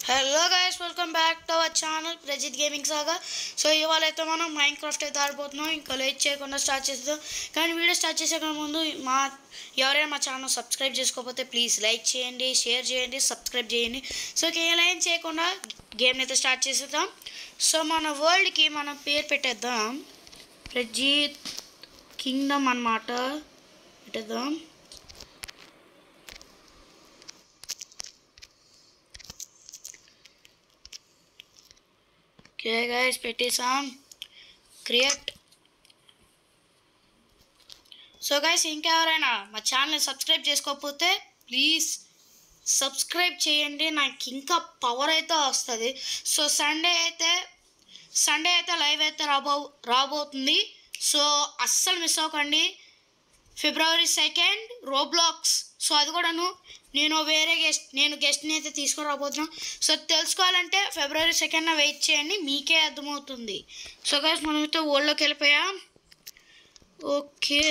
Hello guys, welcome back to our channel Prajit gaming saga. So ఇవాళ అయితే మనం Minecraft అయితే ఆడిపోతున్నాం. ఇంకా లేట్ చేయకుండా స్టార్ట్ చేద్దాం. కానీ వీడియో స్టార్ట్ చేసే ముందు ఎవరైనా మా ఛానల్ సబ్స్క్రైబ్ చేసుకోకపోతే ప్లీజ్ లైక్ చేయండి, షేర్ చేయండి, సబ్స్క్రైబ్ చేయండి. సో ఏం చేయకుండా గేమ్ని అయితే స్టార్ట్ చేసేద్దాం. సో మన వరల్డ్కి మనం పేరు పెట్టేద్దాం, ప్రజిత్ కింగ్డమ్ అన్నమాట పెట్టేద్దాం. ఓకే గైస్, పెట్టేసాం క్రియేట్. సో గైస్, ఇంకెవరైనా మా ఛానల్ని సబ్స్క్రైబ్ చేసుకోకపోతే ప్లీజ్ సబ్స్క్రైబ్ చేయండి, నాకు ఇంకా పవర్ అయితే వస్తుంది. సో సండే అయితే లైవ్ అయితే రాబోతుంది. సో అస్సలు మిస్ అవ్వకండి. February 2nd Roblox. సో అది కూడాను నేను గెస్ట్ని అయితే తీసుకురాబోతున్నాను. సో తెలుసుకోవాలంటే February 2nd వెయిట్ చేయండి, మీకే అర్థమవుతుంది. సో గైస్, మనమైతే ఓల్డ్లోకి వెళ్ళిపోయాం. ఓకే,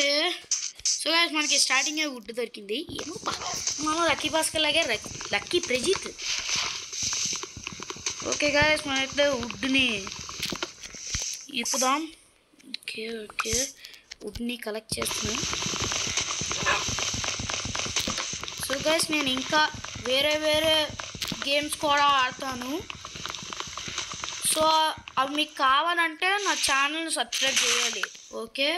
సో గైస్ మనకి స్టార్టింగే వుడ్ దొరికింది. ఏమో మనం లక్కీ భాస్కర్ లాగే లక్కీ ప్రజిత్. ఓకే గైస్, మనమైతే వుడ్ని ఇప్పుదాం. ఓకే వుడ్ని కలెక్ట్ చేస్తున్నాం. సో గైస్, నేను ఇంకా వేరే గేమ్స్ కూడా ఆడతాను. సో అవి మీకు కావాలంటే నా ఛానల్ని సబ్స్క్రైబ్ చేయాలి. ఓకే,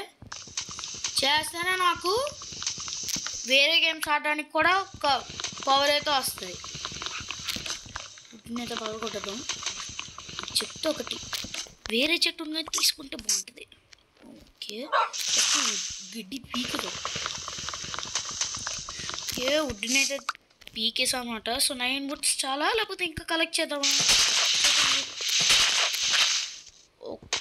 చేస్తేనే నాకు వేరే గేమ్స్ ఆడడానికి కూడా ఒక పవర్ అయితే వస్తుంది. అయితే పవర్ కొట్టదాం. చెట్టు ఒకటి వేరే చెట్టు ఉన్నది తీసుకుంటే బాగుంటుంది. ఓకే, గడ్డి పీకుదు. ఓకే, వుడ్ని అయితే పీకేసామన్నమాట. సో 9 వుడ్స్ చాలా, లేకపోతే ఇంకా కలెక్ట్ చేద్దామా? ఓకే,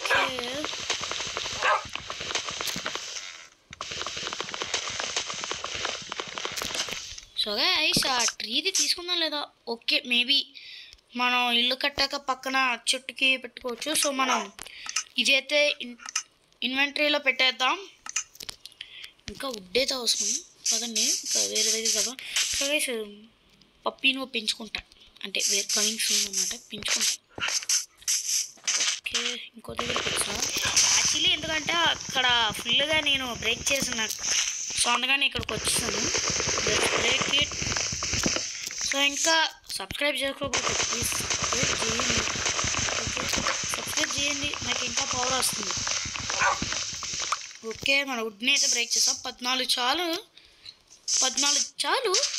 సో గైస్ ఆ ట్రీది తీసుకుందాం లేదా? ఓకే, మేబీ మనం ఇల్లు కట్టాక పక్కన చెట్టుకి పెట్టుకోవచ్చు. సో మనం ఇదైతే ఇన్వెంటరీలో పెట్టేద్దాం. ఇంకా వుడ్ అయితే అవసరం కదండి, ఇంకా వేరే దగ్గర కదా. సో గైస్, పప్పీని పెంచుకుంటా, అంటే వేరే కమింగ్స్ అన్నమాట, పెంచుకుంటా. ఓకే, ఇంకో దగ్గర పెట్టా యాక్చువల్లీ, ఎందుకంటే అక్కడ ఫుల్గా నేను బ్రేక్ చేసిన, సో అందుకని ఇక్కడికి వచ్చేసాను. Break it. సో ఇంకా సబ్స్క్రైబ్ చేసుకోకపోతే ప్లీజ్ సబ్స్క్రైబ్ చేయండి. ఓకే, సబ్స్క్రైబ్ చేయండి, నాకు ఇంకా పవర్ వస్తుంది. ఓకే, మన వుడ్ని అయితే బ్రేక్ చేస్తాం. 14 చాలు.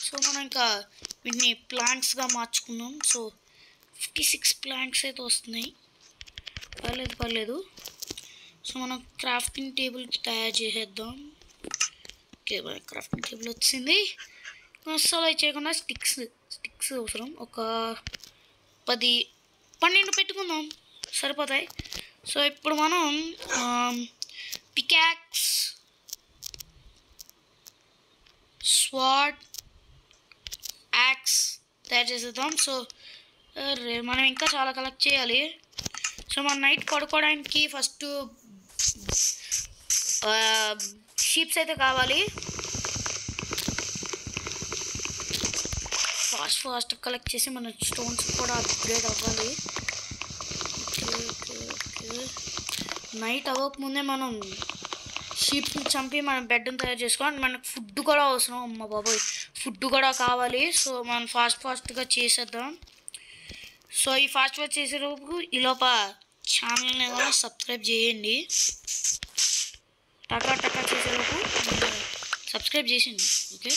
సో మనం ఇంకా వీటిని ప్లాంక్స్గా మార్చుకుందాం. సో 56 ప్లాంక్స్ అయితే వస్తున్నాయి, పర్లేదు. సో మనం క్రాఫ్టింగ్ టేబుల్ తయారు చేసేద్దాం. ఓకే, మన క్రాఫ్టింగ్ టేబుల్ వచ్చింది. అసలు అవి చేయకుండా స్టిక్స్ అవసరం. ఒక 10-12 పెట్టుకుందాం, సరిపోతాయి. సో ఇప్పుడు మనం పికాక్స్, స్వార్డ్, యాక్స్ తయారు చేసేద్దాం. సో మనం ఇంకా చాలా కలెక్ట్ చేయాలి. సో మన నైట్ పడుకోవడానికి ఫస్ట్ షీప్స్ అయితే కావాలి. ఫాస్ట్ కలెక్ట్ చేసి మన స్టోన్స్ కూడా అప్గ్రేడ్ అవ్వాలి. ఓకే, నైట్ అవ్వకముందే మనం షీప్ని చంపి మనం బెడ్ని తయారు చేసుకోవాలి. మనకు ఫుడ్ కూడా అవసరం. అమ్మ బాబోయ్, ఫుడ్ కూడా కావాలి. సో మనం ఫాస్ట్గా చేసేద్దాం. సో ఈ ఫాస్ట్గా చేసేలోపు ఈలోప ఛానల్ని ఏదైనా సబ్స్క్రైబ్ చేయండి. టకా చేసేలోపు సబ్స్క్రైబ్ చేసింది. ఓకే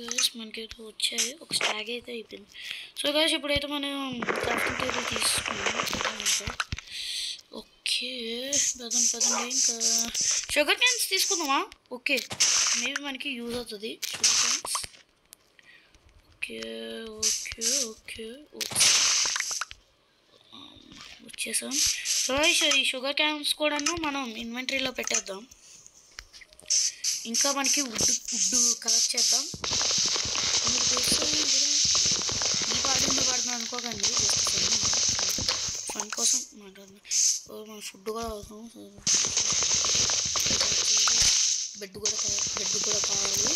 గైస్, మనకైతే వచ్చాయి. ఒక స్టాగ్ అయితే అయిపోయింది. సో గైస్, ఇప్పుడైతే మనం క్రాఫ్టింగ్ టేబుల్ తీసుకున్నాం. ఓకే, పదండి. ఇంకా షుగర్ క్యాన్స్ తీసుకుందామా? ఓకే, మేబీ మనకి యూజ్ అవుతుంది షుగర్ క్యాన్స్. ఓకే వచ్చేసాం. సో ఈ షుగర్ క్యాన్స్ కూడాను మనం ఇన్వెంటరీలో పెట్టేద్దాం. ఇంకా మనకి వుడ్ కలెక్ట్ చేద్దాం. ఈ పాడుతుంది అనుకోకండి, ఫన్ కోసం మాట్లాడుతున్నాం. మన ఫుడ్ కూడా అవసరం. బెడ్ కూడా కావాలి.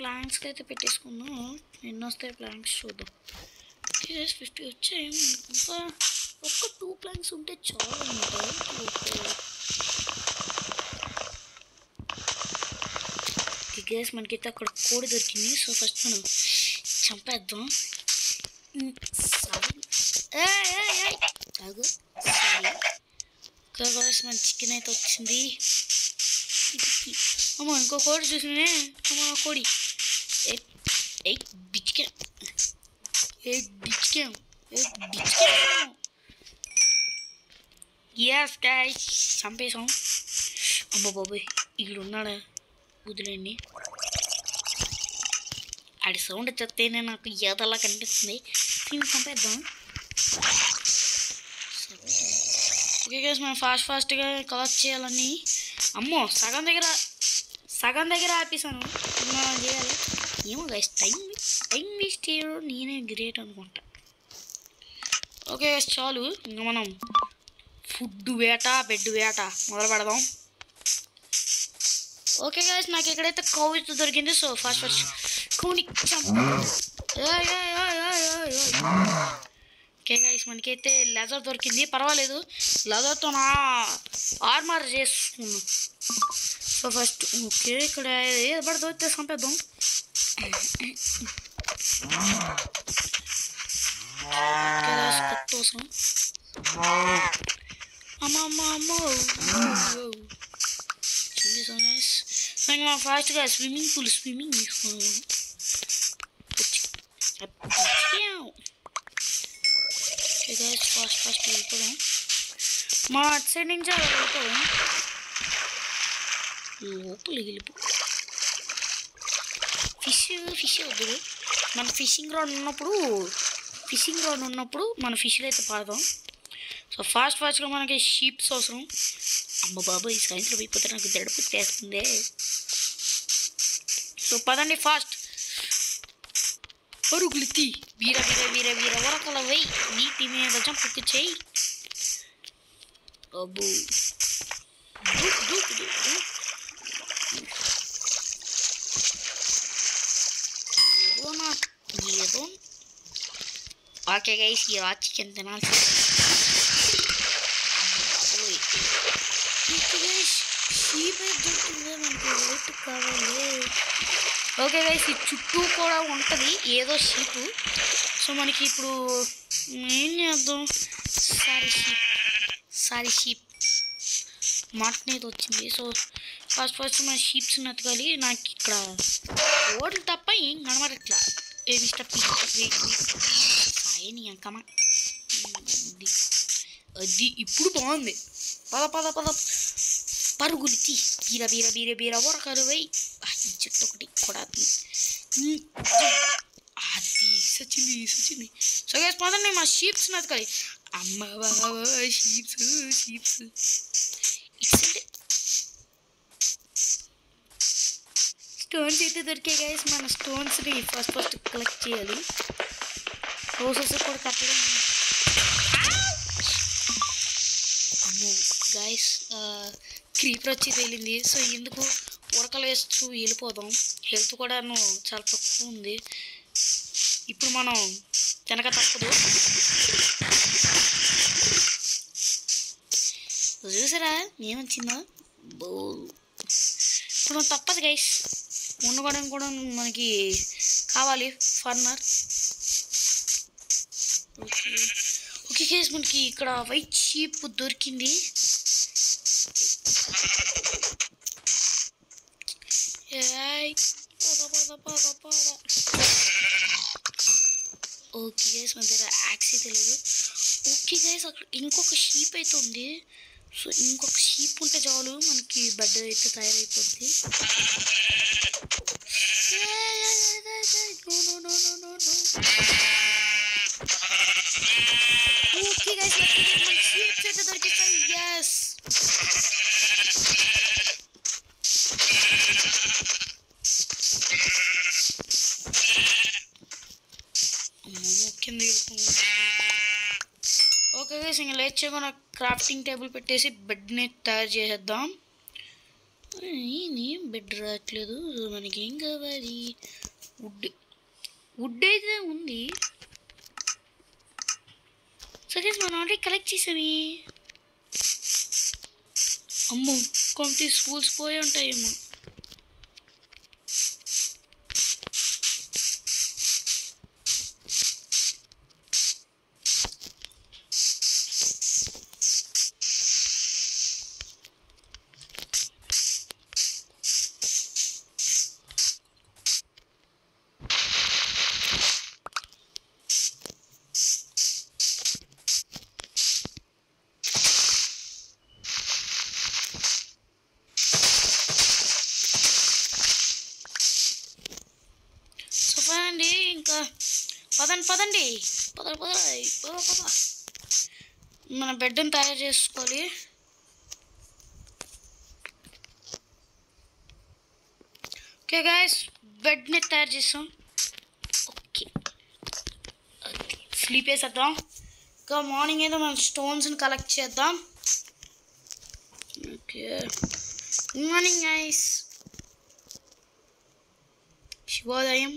ప్లాంక్స్కి అయితే పెట్టేసుకుందాం. ఎన్ని వస్తాయి ప్లాంక్స్ చూద్దాం. 50 వచ్చాయి. ఇంకా ఒక్క 2 ప్లాంక్స్ ఉంటే చాలు అనమాట. గైస్ మనకైతే అక్కడ కోడి దొరికింది. సో ఫస్ట్ మనం చంపేద్దాం. గైస్ మన చికెన్ అయితే వచ్చింది. అమ్మ ఇంకో కోడి చూసినే. అమ్మ కోడి ఎస్ గైస్ చంపేసాం. అమ్మ బాబాయ్ ఇక్కడ ఉన్నాడా? వదిలేండి. ఆడి సౌండ్ చెప్తేనే నాకు ఏదలా కనిపిస్తుంది. దీన్ని చంపేద్దాం. ఓకే గైస్ మనం ఫాస్ట్గా కలెక్ట్ చేయాలని. అమ్మో సగం దగ్గర ఆపేసాను. చేయాలి ఏమో గైస్ టైం వేస్ట్ చేయడం నేనే గ్రేట్ అనుకుంటా. ఓకే గైస్ చాలు. ఇంకా మనం ఫుడ్ వేట బెడ్ వేట మొదలు పెడదాం. ఓకే గైస్ నాకు ఎక్కడైతే కౌ దొరికింది. సో ఫాస్ట్ కౌని ఓకే గైస్ మనకైతే లెదర్ దొరికింది. పర్వాలేదు లెదర్తో నా ఆర్మర్ చేసుకున్నాం. సో ఫస్ట్ ఓకే ఇక్కడ ఏది పడుతుందో అయితే చంపేద్దాం. కోసం అమ్మో ఫాస్ట్గా స్విమ్మింగ్ తీసుకున్నాం. ఫాస్ట్ వెళ్ళిపోదాం. మా అటు సైడ్ నుంచి వెళ్ళిపోదాం. లోపలికి వెళ్ళిపో. ఫిష్ వద్దు. మన ఫిషింగ్ గ్రౌండ్ ఉన్నప్పుడు మన ఫిష్లు అయితే పడదాం. సో ఫాస్ట్గా మనకి షీప్స్ అవసరం. అమ్మ బాబాయ్ సాయంత్రం అయిపోతే నాకు దడపు చేస్తుంది. సో పదండి ఫాస్ట్ పరుగులెత్తి వీర వరకల వెయ్యి నీటి మీద జంపుకు చేయి. అబ్బో ఏదో ఓకే గైస్ ఈ చికెన్ తినాల్సి. కావాలి. ఓకే గైస్ ఈ చుట్టూ కూడా ఉంటుంది ఏదో షీపు. సో మనకి ఇప్పుడు ఏం చేద్దాం. సారీ షీప్ మటన్ అయితే వచ్చింది. సో ఫస్ట్ మన షీప్స్ ఎతకాలి. నాకు ఇక్కడ ఓట్లు తప్ప ఏం కనబడట్లా. ఏమి సాయని అంకమా అది ఇప్పుడు బాగుంది. పద పరుగులెత్తి బీర వరకలు వెయ్యి. చెట్టు ఒకటి కూడా అది సచింది. సో గైస్ పదండి మా షీప్స్ ఎతకాలి. అమ్మ బాబా షీప్స్ స్టోన్స్ అయితే దొరికాయి గైస్. మన స్టోన్స్ని ఫస్ట్ కలెక్ట్ చేయాలి. రోజెస్ కూడా కట్టడం. అమ్మో గైస్ క్రీపర్ వచ్చి తేలింది. సో ఎందుకు ఉరకలు వేస్తూ వెళ్ళిపోదాం. హెల్త్ కూడా చాలా తక్కువ ఉంది. ఇప్పుడు మనం తినక తప్పదు. చూసారా ఏమొచ్చిందో. ఇప్పుడు తప్పదు గైస్. ఉండడం కూడా మనకి కావాలి ఫర్నర్. ఓకే గైస్ మనకి ఇక్కడ వైట్ షీప్ దొరికింది. ఓకే గైస్ మన దగ్గర యాక్స్ అయితే లేదు. ఓకే గైస్ అక్కడ ఇంకొక షీప్ అయితే ఉంది. సో ఇంకొక షీప్ ఉంటే చాలు మనకి బెడ్ అయితే తయారైపోద్ది. ఓకే గైస్ మన షీప్స్ అయితే దొరికిస్తాయి. ఎస్ కింద ఓకే గైస్ ఇంకా లేట్ చేయకుండా క్రాఫ్టింగ్ టేబుల్ పెట్టేసి బెడ్ని తయారు చేసేద్దాం. బెడ్ రావట్లేదు. మనకి ఏం కావాలి? వుడ్ అయితే ఉంది. సో గైస్ మనం ఆల్రెడీ కలెక్ట్ చేసామి. అమ్మో కొంత స్కూల్స్ పోయి ఉంటాయేమో. ఇంకా పదండి పద మన బెడ్ని తయారు చేసుకోవాలి. ఓకే గైస్ బెడ్ని తయారు చేస్తాం. ఓకే స్లీప్ వేసేద్దాం. ఇంకా మార్నింగ్ ఏదో మనం స్టోన్స్ని కలెక్ట్ చేద్దాం. Okay good morning guys. శుభోదయం.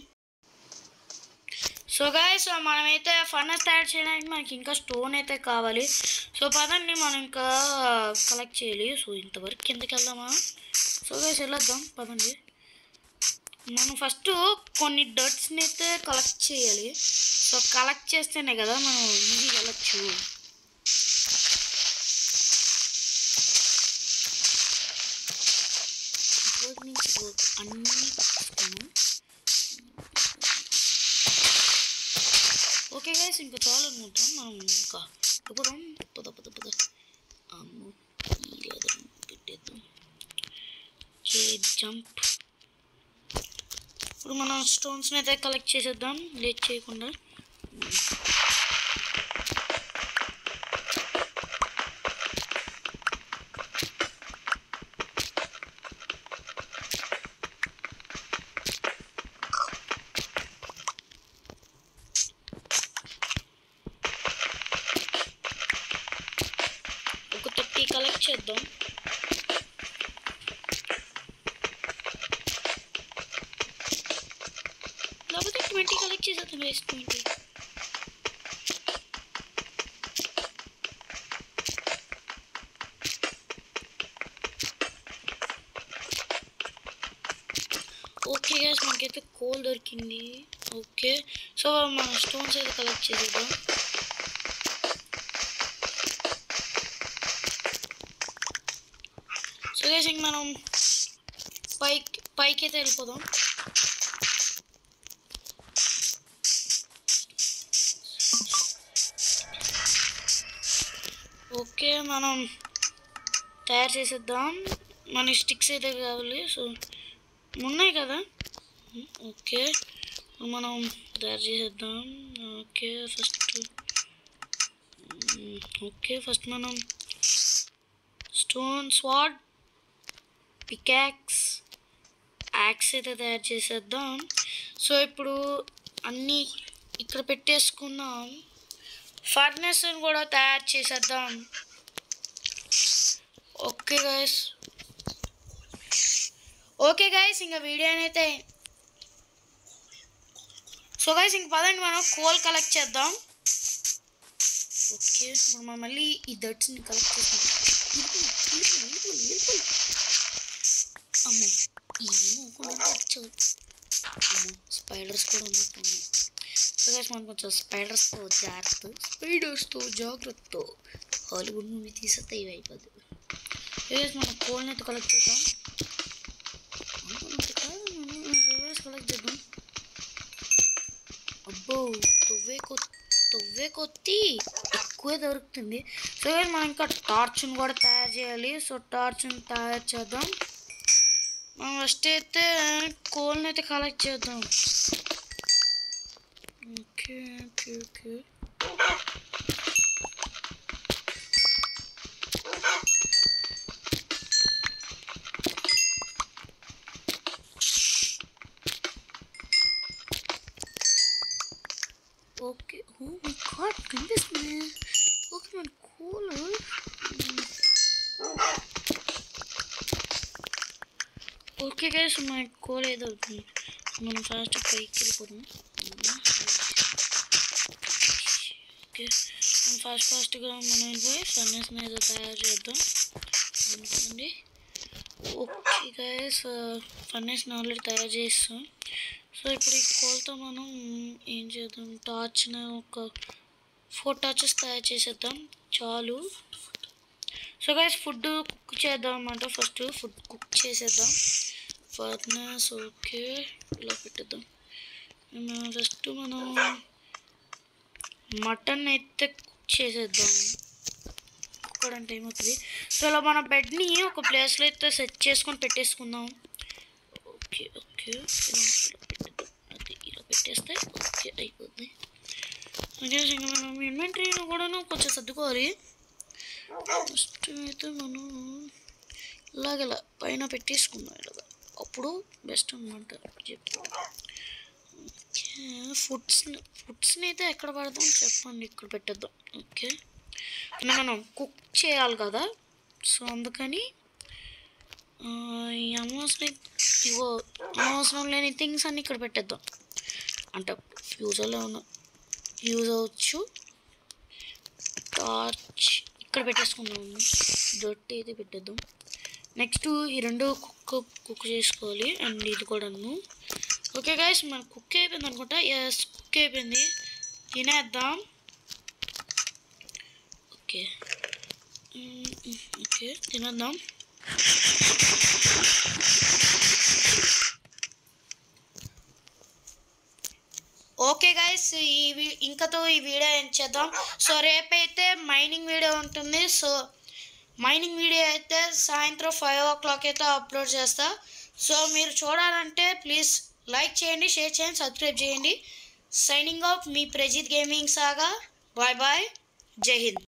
సో గైస్ మనమైతే ఫర్నెస్ తయారు చేయడానికి మనకి ఇంకా స్టోన్ అయితే కావాలి. సో పదండి మనం ఇంకా కలెక్ట్ చేయాలి. సో ఇంతవరకు కిందకి వెళ్దామా? సో గైస్ వెళ్ళొద్దాం పదండి. మనం ఫస్ట్ కొన్ని డర్ట్స్ని అయితే కలెక్ట్ చేయాలి. సో కలెక్ట్ చేస్తేనే కదా మనం ఈజీగా వెళ్ళచ్చు. అన్నీ పట్టుకున్నాం. ఓకే గైస్ ఇంకా చాలు అనుకుంటాం. మనం ఇంకా పద అమ్మో పెట్టేద్దాం. జంప్. ఇప్పుడు మనం స్టోన్స్ని అయితే కలెక్ట్ చేసేద్దాం లేట్ చేయకుండా. కలెక్ట్ చేద్దాం. లేకపోతే 20 కలెక్ట్ చేసేద్దాం. వేస్ట్ 20. ఓకే గైస్ మనకైతే కోల్ దొరికింది. ఓకే సో మన స్టోన్స్ అయితే కలెక్ట్ చేసేద్దాం. సో గైస్ ఇంక మనం పైకి అయితే వెళ్ళిపోదాం. ఓకే మనం తయారు చేసేద్దాం. మన స్టిక్స్ అయితే కావాలి. సో ఉన్నాయి కదా. ఓకే మనం తయారు చేసేద్దాం. ఓకే ఫస్ట్ మనం స్టోన్ స్వాడ్ పికాక్స్ యాక్స్ అయితే తయారు చేసేద్దాం. సో ఇప్పుడు అన్నీ ఇక్కడ పెట్టేసుకుందాం. ఫర్నెస్ని కూడా తయారు చేసేద్దాం. ఓకే గైస్ ఇంకా వీడియో అయితే సో గైస్ ఇంక పదండి మనం కోల్ కలెక్ట్ చేద్దాం. ఓకే ఇప్పుడు మనం మళ్ళీ ఈ డర్ట్స్ని కలెక్ట్ చేద్దాం. అమ్మో స్పైడర్స్ కూడా ఉన్నట్టున్నాయి. సో గైస్ మనం కొంచెం స్పైడర్స్తో జాగ్రత్త హాలీవుడ్ మూవీ తీసేస్తే ఇవి అయిపోద్ది. మనం కోల్ని అయితే కలెక్ట్ చేద్దాం. కలెక్ట్ చేద్దాం. అబ్బో తొవ్వే కొద్ది ఎక్కువ దొరుకుతుంది. సో మనం ఇంకా టార్చ్ని కూడా తయారు చేయాలి. సో టార్చ్ని తయారు చేద్దాం. మనం ఫస్ట్ అయితే కోల్ని అయితే కలెక్ట్ చేద్దాం. Okay okay oh my god కనిపిస్తుంది. ఓకే మన కోల్ ఓకే గైస్ మా కోల్ ఏదో అవుతుంది మనం ఫాస్ట్ పైకి వెళ్ళిపోదాం ఓకే మనం ఫాస్ట్గా మనం వెళ్ళిపోయి ఫర్నెస్ని ఏదో తయారు చేద్దాం అనుకోండి ఓకే గైస్ ఫర్నెస్ని ఆల్రెడీ తయారు చేస్తాం సో ఇప్పుడు ఈ కోల్తో మనం ఏం చేద్దాం టార్చ్ని ఒక 4 టార్చెస్ తయారు చేసేద్దాం చాలు సో గైస్ ఫుడ్ కుక్ చేద్దాం అన్నమాట ఫస్ట్ ఫుడ్ కుక్ చేసేద్దాం ఫర్నెస్ ఓకే ఇలా పెట్టేద్దాం ఫస్ట్ మనం మటన్ అయితే కుక్ చేసేద్దాం కుక్కడంటే ఏమవుతుంది సో ఇలా మన బెడ్ని ఒక ప్లేస్లో అయితే సెట్ చేసుకొని పెట్టేసుకుందాం ఓకే ఓకే ఇలా పెట్టేద్దాం అది ఇలా పెట్టేస్తే ఓకే అయిపోద్ది ఇంకా మనం ఇన్వెంటరీని కూడా కొంచెం సర్దుకోవాలి ఫస్ట్ అయితే మనం ఇలాగలా పైన పెట్టేసుకుందాం ఇలాగ అప్పుడు బెస్ట్ అనమాట చెప్పు ఓకే ఫుడ్స్ని అయితే ఎక్కడ పడదాం చెప్పండి ఇక్కడ పెట్టేద్దాం ఓకే మనం కుక్ చేయాలి కదా సో అందుకని ఈ అనవసరం లేని థింగ్స్ అన్నీ ఇక్కడ పెట్టేద్దాం అంటే ఫ్యూచర్లో ఉన్న యూజ్ అవ్వచ్చు టార్చ్ ఇక్కడ పెట్టేసుకుందాం దొట్టి అయితే పెట్టేద్దాం నెక్స్ట్ ఈ రెండు కుక్ చేసుకోవాలి అండ్ ఇది కూడాను ఓకే గైస్ మన కుక్ అయిపోయింది అనుకుంటా ఎస్ కుక్ అయిపోయింది తినేద్దాం ఓకే ఓకే తినేద్దాం ఓకే గైస్ ఇంకతో ఈ వీడియో ఏం చేద్దాం సో రేపైతే మైనింగ్ వీడియో ఉంటుంది సో మైనింగ్ వీడియో అయితే సాయంత్రం 5 o'clock అయితే అప్లోడ్ చేస్తా సో మీరు చూడాలంటే ప్లీజ్ లైక్ చేయండి షేర్ చేయండి సబ్స్క్రైబ్ చేయండి సైనింగ్ ఆఫ్ మీ ప్రజిత్ గేమింగ్ సాగా బాయ్ బాయ్ జై హింద్